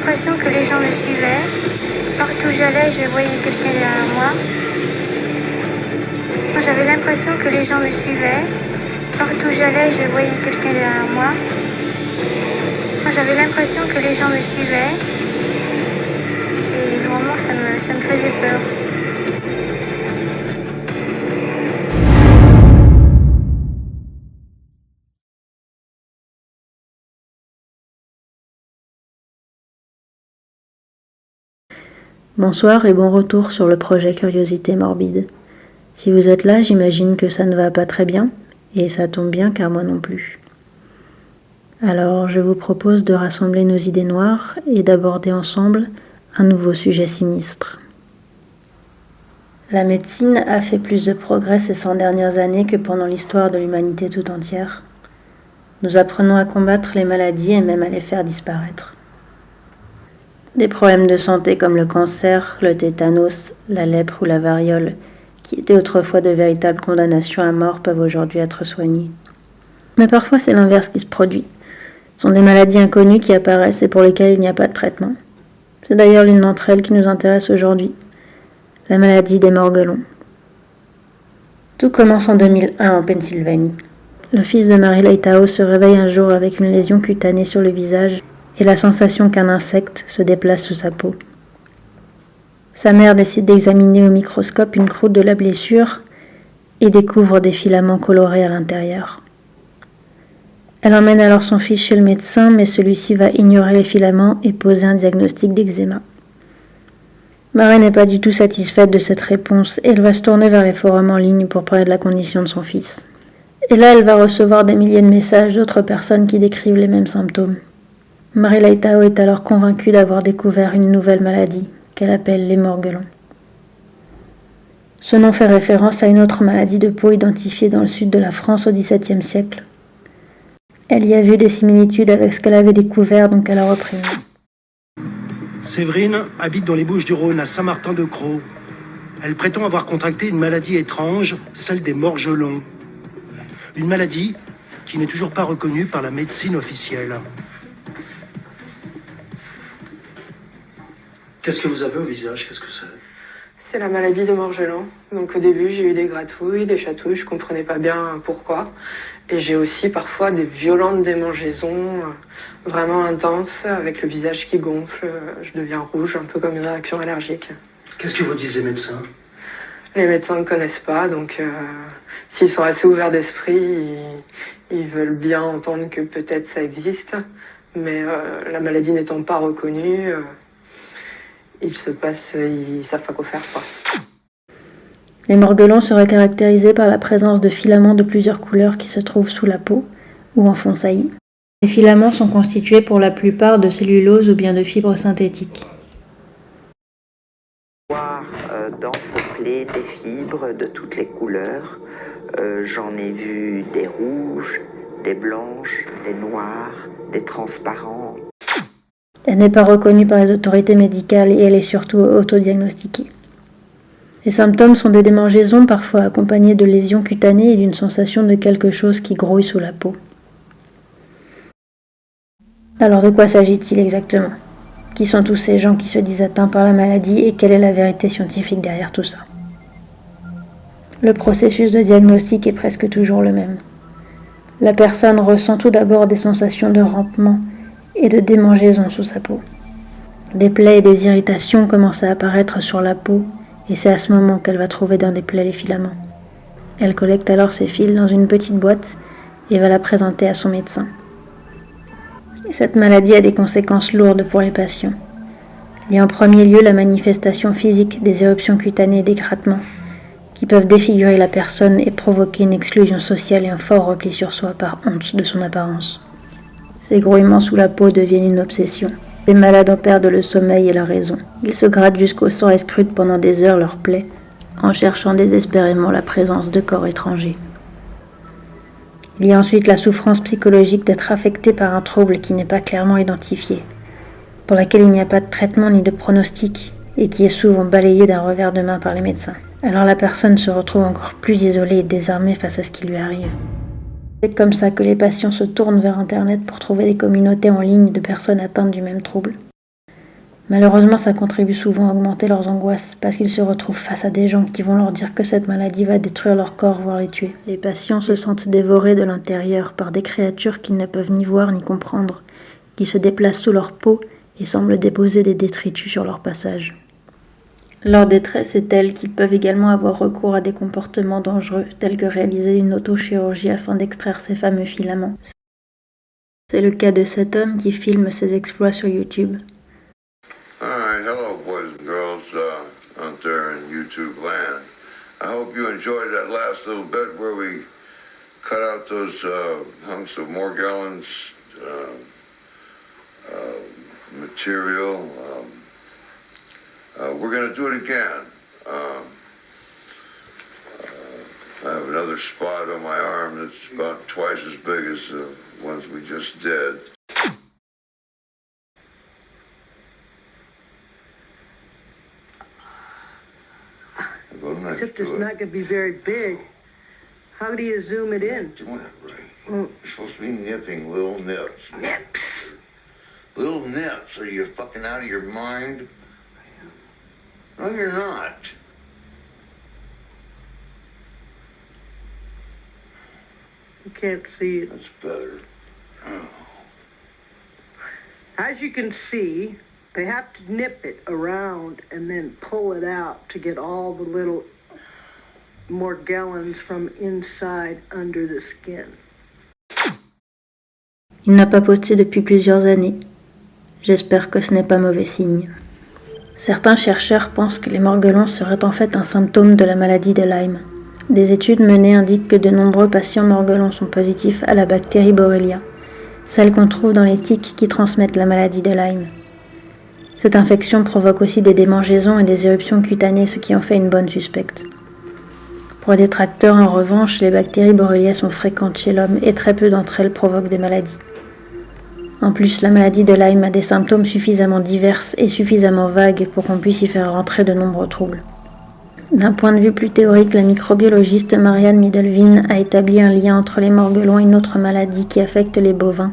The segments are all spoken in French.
l'impression que les gens me suivaient. Partout où j'allais, je voyais quelqu'un derrière moi. J'avais l'impression que les gens me suivaient. Partout où j'allais, je voyais quelqu'un derrière moi. J'avais l'impression que les gens me suivaient. Et vraiment, ça me faisait peur. Bonsoir et bon retour sur le projet Curiosité Morbide. Si vous êtes là, j'imagine que ça ne va pas très bien, et ça tombe bien car moi non plus. Alors je vous propose de rassembler nos idées noires et d'aborder ensemble un nouveau sujet sinistre. La médecine a fait plus de progrès ces 100 dernières années que pendant l'histoire de l'humanité tout entière. Nous apprenons à combattre les maladies et même à les faire disparaître. Des problèmes de santé comme le cancer, le tétanos, la lèpre ou la variole, qui étaient autrefois de véritables condamnations à mort, peuvent aujourd'hui être soignés. Mais parfois c'est l'inverse qui se produit. Ce sont des maladies inconnues qui apparaissent et pour lesquelles il n'y a pas de traitement. C'est d'ailleurs l'une d'entre elles qui nous intéresse aujourd'hui, la maladie des morguelons. Tout commence en 2001 en Pennsylvanie. Le fils de Mary Lighthouse se réveille un jour avec une lésion cutanée sur le visage et la sensation qu'un insecte se déplace sous sa peau. Sa mère décide d'examiner au microscope une croûte de la blessure et découvre des filaments colorés à l'intérieur. Elle emmène alors son fils chez le médecin, mais celui-ci va ignorer les filaments et poser un diagnostic d'eczéma. Mary n'est pas du tout satisfaite de cette réponse et elle va se tourner vers les forums en ligne pour parler de la condition de son fils. Et là, elle va recevoir des milliers de messages d'autres personnes qui décrivent les mêmes symptômes. Mary Lighthouse est alors convaincue d'avoir découvert une nouvelle maladie, qu'elle appelle les morguelons. Ce nom fait référence à une autre maladie de peau identifiée dans le sud de la France au XVIIe siècle. Elle y a vu des similitudes avec ce qu'elle avait découvert, donc elle a repris. Séverine habite dans les Bouches-du-Rhône, à Saint-Martin-de-Crau. Elle prétend avoir contracté une maladie étrange, celle des morgelons. Une maladie qui n'est toujours pas reconnue par la médecine officielle. Qu'est-ce que vous avez au visage? Qu'est-ce que c'est? C'est la maladie des morgelons. Donc au début, j'ai eu des gratouilles, des chatouilles, je comprenais pas bien pourquoi. Et j'ai aussi parfois des violentes démangeaisons vraiment intenses, avec le visage qui gonfle, je deviens rouge, un peu comme une réaction allergique. Qu'est-ce que vous disent les médecins? Les médecins ne connaissent pas, donc s'ils sont assez ouverts d'esprit, ils veulent bien entendre que peut-être ça existe, mais la maladie n'étant pas reconnue, ils savent pas quoi faire, quoi. Les morguelons seraient caractérisés par la présence de filaments de plusieurs couleurs qui se trouvent sous la peau ou en fond saillie. Les filaments sont constitués pour la plupart de cellulose ou bien de fibres synthétiques. Voir dans ce plaies des fibres de toutes les couleurs. J'en ai vu des rouges, des blanches, des noires, des transparents. Elle n'est pas reconnue par les autorités médicales et elle est surtout autodiagnostiquée. Les symptômes sont des démangeaisons parfois accompagnées de lésions cutanées et d'une sensation de quelque chose qui grouille sous la peau. Alors de quoi s'agit-il exactement? Qui sont tous ces gens qui se disent atteints par la maladie et quelle est la vérité scientifique derrière tout ça? Le processus de diagnostic est presque toujours le même. La personne ressent tout d'abord des sensations de rampement et de démangeaison sous sa peau. Des plaies et des irritations commencent à apparaître sur la peau et c'est à ce moment qu'elle va trouver dans des plaies les filaments. Elle collecte alors ces fils dans une petite boîte et va la présenter à son médecin. Et cette maladie a des conséquences lourdes pour les patients. Il y a en premier lieu la manifestation physique des éruptions cutanées et des grattements qui peuvent défigurer la personne et provoquer une exclusion sociale et un fort repli sur soi par honte de son apparence. Ces grouillements sous la peau deviennent une obsession. Les malades en perdent le sommeil et la raison. Ils se grattent jusqu'au sang et scrutent pendant des heures leurs plaies, en cherchant désespérément la présence de corps étrangers. Il y a ensuite la souffrance psychologique d'être affecté par un trouble qui n'est pas clairement identifié, pour laquelle il n'y a pas de traitement ni de pronostic, et qui est souvent balayé d'un revers de main par les médecins. Alors la personne se retrouve encore plus isolée et désarmée face à ce qui lui arrive. C'est comme ça que les patients se tournent vers Internet pour trouver des communautés en ligne de personnes atteintes du même trouble. Malheureusement, ça contribue souvent à augmenter leurs angoisses parce qu'ils se retrouvent face à des gens qui vont leur dire que cette maladie va détruire leur corps, voire les tuer. Les patients se sentent dévorés de l'intérieur par des créatures qu'ils ne peuvent ni voir ni comprendre, qui se déplacent sous leur peau et semblent déposer des détritus sur leur passage. Leur détresse est telle qu'ils peuvent également avoir recours à des comportements dangereux, tels que réaliser une autochirurgie afin d'extraire ces fameux filaments. C'est le cas de cet homme qui filme ses exploits sur YouTube. Alright, hello boys and girls out there in YouTube land. I hope you enjoyed that last little bit where we cut out those hunks of Morgellons material. We're going to do it again. I have another spot on my arm that's about twice as big as the ones we just did. Except it's not going to be very big. How do you zoom it in? Doing it right. You're supposed to be nipping little nips. Nips. Little nips. Are you fucking out of your mind? No, you're not. You can't see it. That's better. Oh. As you can see, they have to nip it around and then pull it out to get all the little Morgellons from inside under the skin. Il n'a pas posté depuis plusieurs années. J'espère que ce n'est pas mauvais signe. Certains chercheurs pensent que les morgueulons seraient en fait un symptôme de la maladie de Lyme. Des études menées indiquent que de nombreux patients morgueulons sont positifs à la bactérie Borrelia, celle qu'on trouve dans les tiques qui transmettent la maladie de Lyme. Cette infection provoque aussi des démangeaisons et des éruptions cutanées, ce qui en fait une bonne suspecte. Pour les détracteurs, en revanche, les bactéries Borrelia sont fréquentes chez l'homme et très peu d'entre elles provoquent des maladies. En plus, la maladie de Lyme a des symptômes suffisamment divers et suffisamment vagues pour qu'on puisse y faire rentrer de nombreux troubles. D'un point de vue plus théorique, la microbiologiste Marianne Middelveen a établi un lien entre les morgueulons et une autre maladie qui affecte les bovins,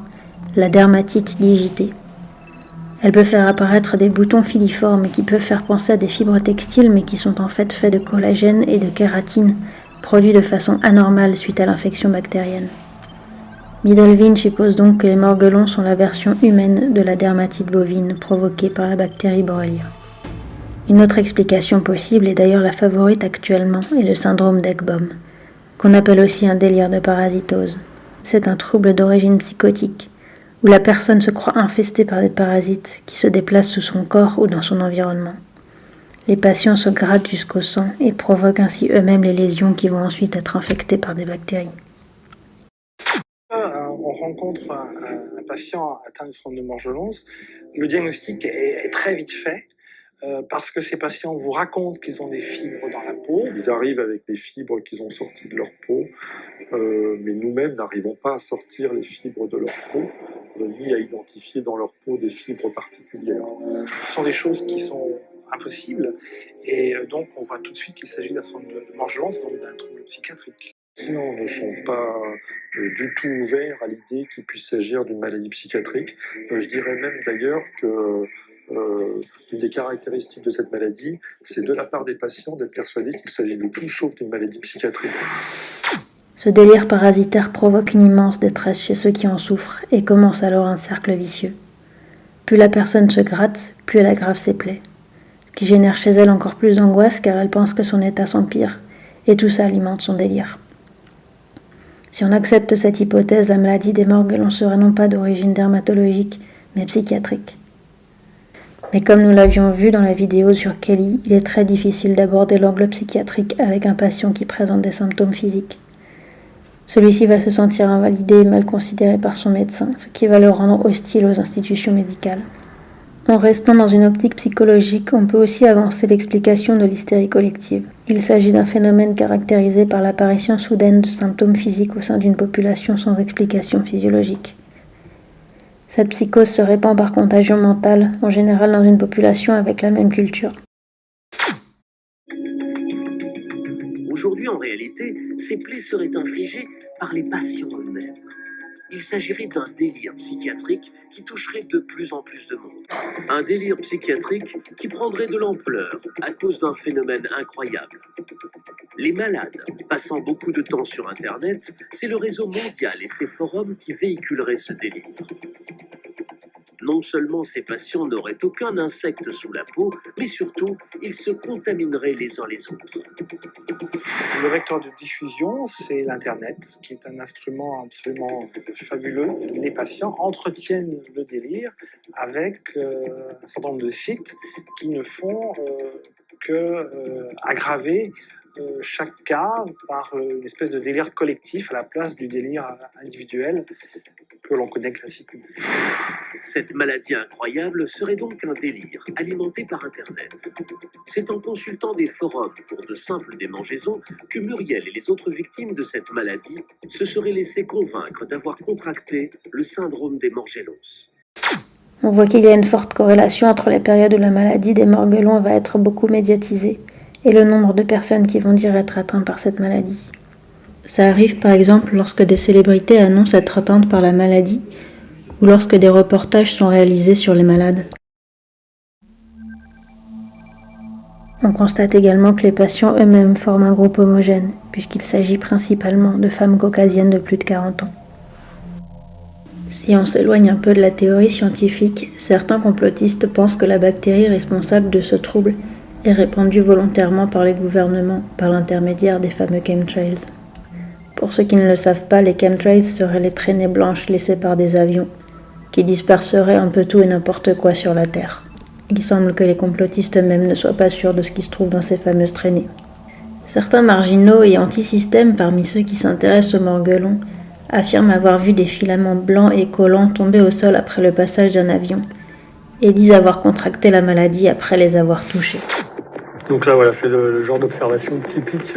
la dermatite digitée. Elle peut faire apparaître des boutons filiformes qui peuvent faire penser à des fibres textiles mais qui sont en fait faits de collagène et de kératine, produits de façon anormale suite à l'infection bactérienne. Middelveen suppose donc que les morgueulons sont la version humaine de la dermatite bovine provoquée par la bactérie Borrelia. Une autre explication possible, et d'ailleurs la favorite actuellement, est le syndrome d'Ekbom, qu'on appelle aussi un délire de parasitose. C'est un trouble d'origine psychotique, où la personne se croit infestée par des parasites qui se déplacent sous son corps ou dans son environnement. Les patients se grattent jusqu'au sang et provoquent ainsi eux-mêmes les lésions qui vont ensuite être infectées par des bactéries. On rencontre un patient atteint de syndrome de Morgellons. Le diagnostic est très vite fait parce que ces patients vous racontent qu'ils ont des fibres dans la peau. Ils arrivent avec des fibres qu'ils ont sorties de leur peau, mais nous-mêmes n'arrivons pas à sortir les fibres de leur peau, ni à identifier dans leur peau des fibres particulières. Ce sont des choses qui sont impossibles et donc on voit tout de suite qu'il s'agit d'un syndrome de Morgellons, donc d'un trouble psychiatrique. Les patients ne sont pas du tout ouverts à l'idée qu'il puisse s'agir d'une maladie psychiatrique. Je dirais même d'ailleurs que une des caractéristiques de cette maladie, c'est de la part des patients d'être persuadés qu'il s'agit de tout sauf d'une maladie psychiatrique. Ce délire parasitaire provoque une immense détresse chez ceux qui en souffrent et commence alors un cercle vicieux. Plus la personne se gratte, plus elle aggrave ses plaies, ce qui génère chez elle encore plus d'angoisse car elle pense que son état s'empire, et tout ça alimente son délire. Si on accepte cette hypothèse, la maladie des morgueulons serait non pas d'origine dermatologique, mais psychiatrique. Mais comme nous l'avions vu dans la vidéo sur Kelly, il est très difficile d'aborder l'angle psychiatrique avec un patient qui présente des symptômes physiques. Celui-ci va se sentir invalidé et mal considéré par son médecin, ce qui va le rendre hostile aux institutions médicales. En restant dans une optique psychologique, on peut aussi avancer l'explication de l'hystérie collective. Il s'agit d'un phénomène caractérisé par l'apparition soudaine de symptômes physiques au sein d'une population sans explication physiologique. Cette psychose se répand par contagion mentale, en général dans une population avec la même culture. Aujourd'hui, en réalité, ces plaies seraient infligées par les patients eux-mêmes. il s'agirait d'un délire psychiatrique qui toucherait de plus en plus de monde. Un délire psychiatrique qui prendrait de l'ampleur à cause d'un phénomène incroyable. Les malades, passant beaucoup de temps sur Internet, c'est le réseau mondial et ses forums qui véhiculeraient ce délire. Non seulement ces patients n'auraient aucun insecte sous la peau, mais surtout, ils se contamineraient les uns les autres. Le vecteur de diffusion, c'est l'Internet, qui est un instrument absolument fabuleux. Les patients entretiennent le délire avec un certain nombre de sites qui ne font qu'aggraver chaque cas par une espèce de délire collectif à la place du délire individuel que l'on connaît classiquement. Cette maladie incroyable serait donc un délire alimenté par Internet. C'est en consultant des forums pour de simples démangeaisons que Muriel et les autres victimes de cette maladie se seraient laissés convaincre d'avoir contracté le syndrome des Morgellons. On voit qu'il y a une forte corrélation entre les périodes où la maladie des morguelons va être beaucoup médiatisée et le nombre de personnes qui vont dire être atteintes par cette maladie. Ça arrive par exemple lorsque des célébrités annoncent être atteintes par la maladie ou lorsque des reportages sont réalisés sur les malades. On constate également que les patients eux-mêmes forment un groupe homogène, puisqu'il s'agit principalement de femmes caucasiennes de plus de 40 ans. Si on s'éloigne un peu de la théorie scientifique, certains complotistes pensent que la bactérie responsable de ce trouble est répandue volontairement par les gouvernements par l'intermédiaire des fameux chemtrails. Pour ceux qui ne le savent pas, les chemtrails seraient les traînées blanches laissées par des avions qui disperseraient un peu tout et n'importe quoi sur la Terre. Il semble que les complotistes eux-mêmes ne soient pas sûrs de ce qui se trouve dans ces fameuses traînées. Certains marginaux et anti-systèmes parmi ceux qui s'intéressent aux morguelons affirment avoir vu des filaments blancs et collants tomber au sol après le passage d'un avion et disent avoir contracté la maladie après les avoir touchés. Donc là, voilà, c'est le genre d'observation typique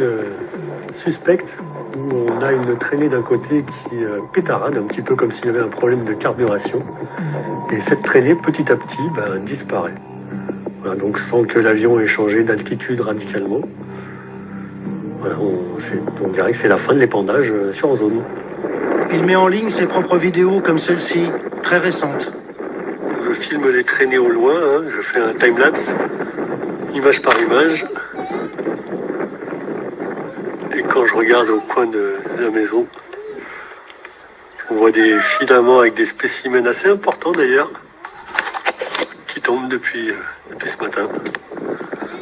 suspecte où on a une traînée d'un côté qui pétarade, un petit peu comme s'il y avait un problème de carburation. Et cette traînée, petit à petit, disparaît. Voilà, donc sans que l'avion ait changé d'altitude radicalement. Voilà, on dirait que c'est la fin de l'épandage sur zone. Il met en ligne ses propres vidéos comme celle-ci, très récente. Je filme les traînées au loin, je fais un time-lapse, image par image. Et quand je regarde au coin de la maison, on voit des filaments avec des spécimens assez importants d'ailleurs, qui tombent depuis ce matin.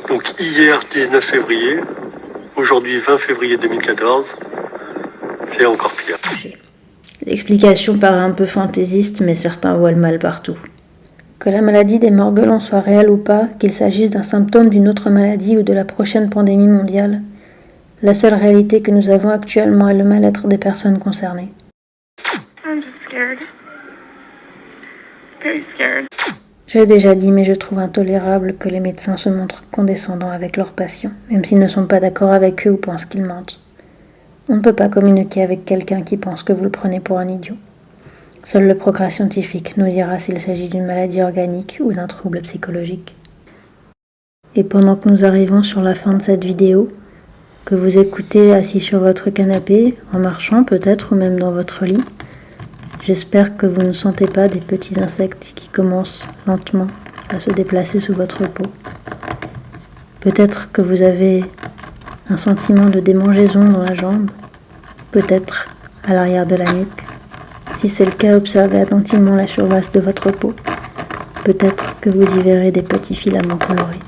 Donc hier 19 février, aujourd'hui 20 février 2014, c'est encore pire. L'explication paraît un peu fantaisiste, mais certains voient le mal partout. Que la maladie des morguelons soit réelle ou pas, qu'il s'agisse d'un symptôme d'une autre maladie ou de la prochaine pandémie mondiale, la seule réalité que nous avons actuellement est le mal-être des personnes concernées. I'm just scared. Very scared. J'ai déjà dit, mais je trouve intolérable que les médecins se montrent condescendants avec leurs patients, même s'ils ne sont pas d'accord avec eux ou pensent qu'ils mentent. On ne peut pas communiquer avec quelqu'un qui pense que vous le prenez pour un idiot. Seul le progrès scientifique nous dira s'il s'agit d'une maladie organique ou d'un trouble psychologique. Et pendant que nous arrivons sur la fin de cette vidéo, que vous écoutez assis sur votre canapé, en marchant peut-être ou même dans votre lit, j'espère que vous ne sentez pas des petits insectes qui commencent lentement à se déplacer sous votre peau. Peut-être que vous avez un sentiment de démangeaison dans la jambe, peut-être à l'arrière de la nuque. Si c'est le cas, observez attentivement la surface de votre peau. Peut-être que vous y verrez des petits filaments colorés.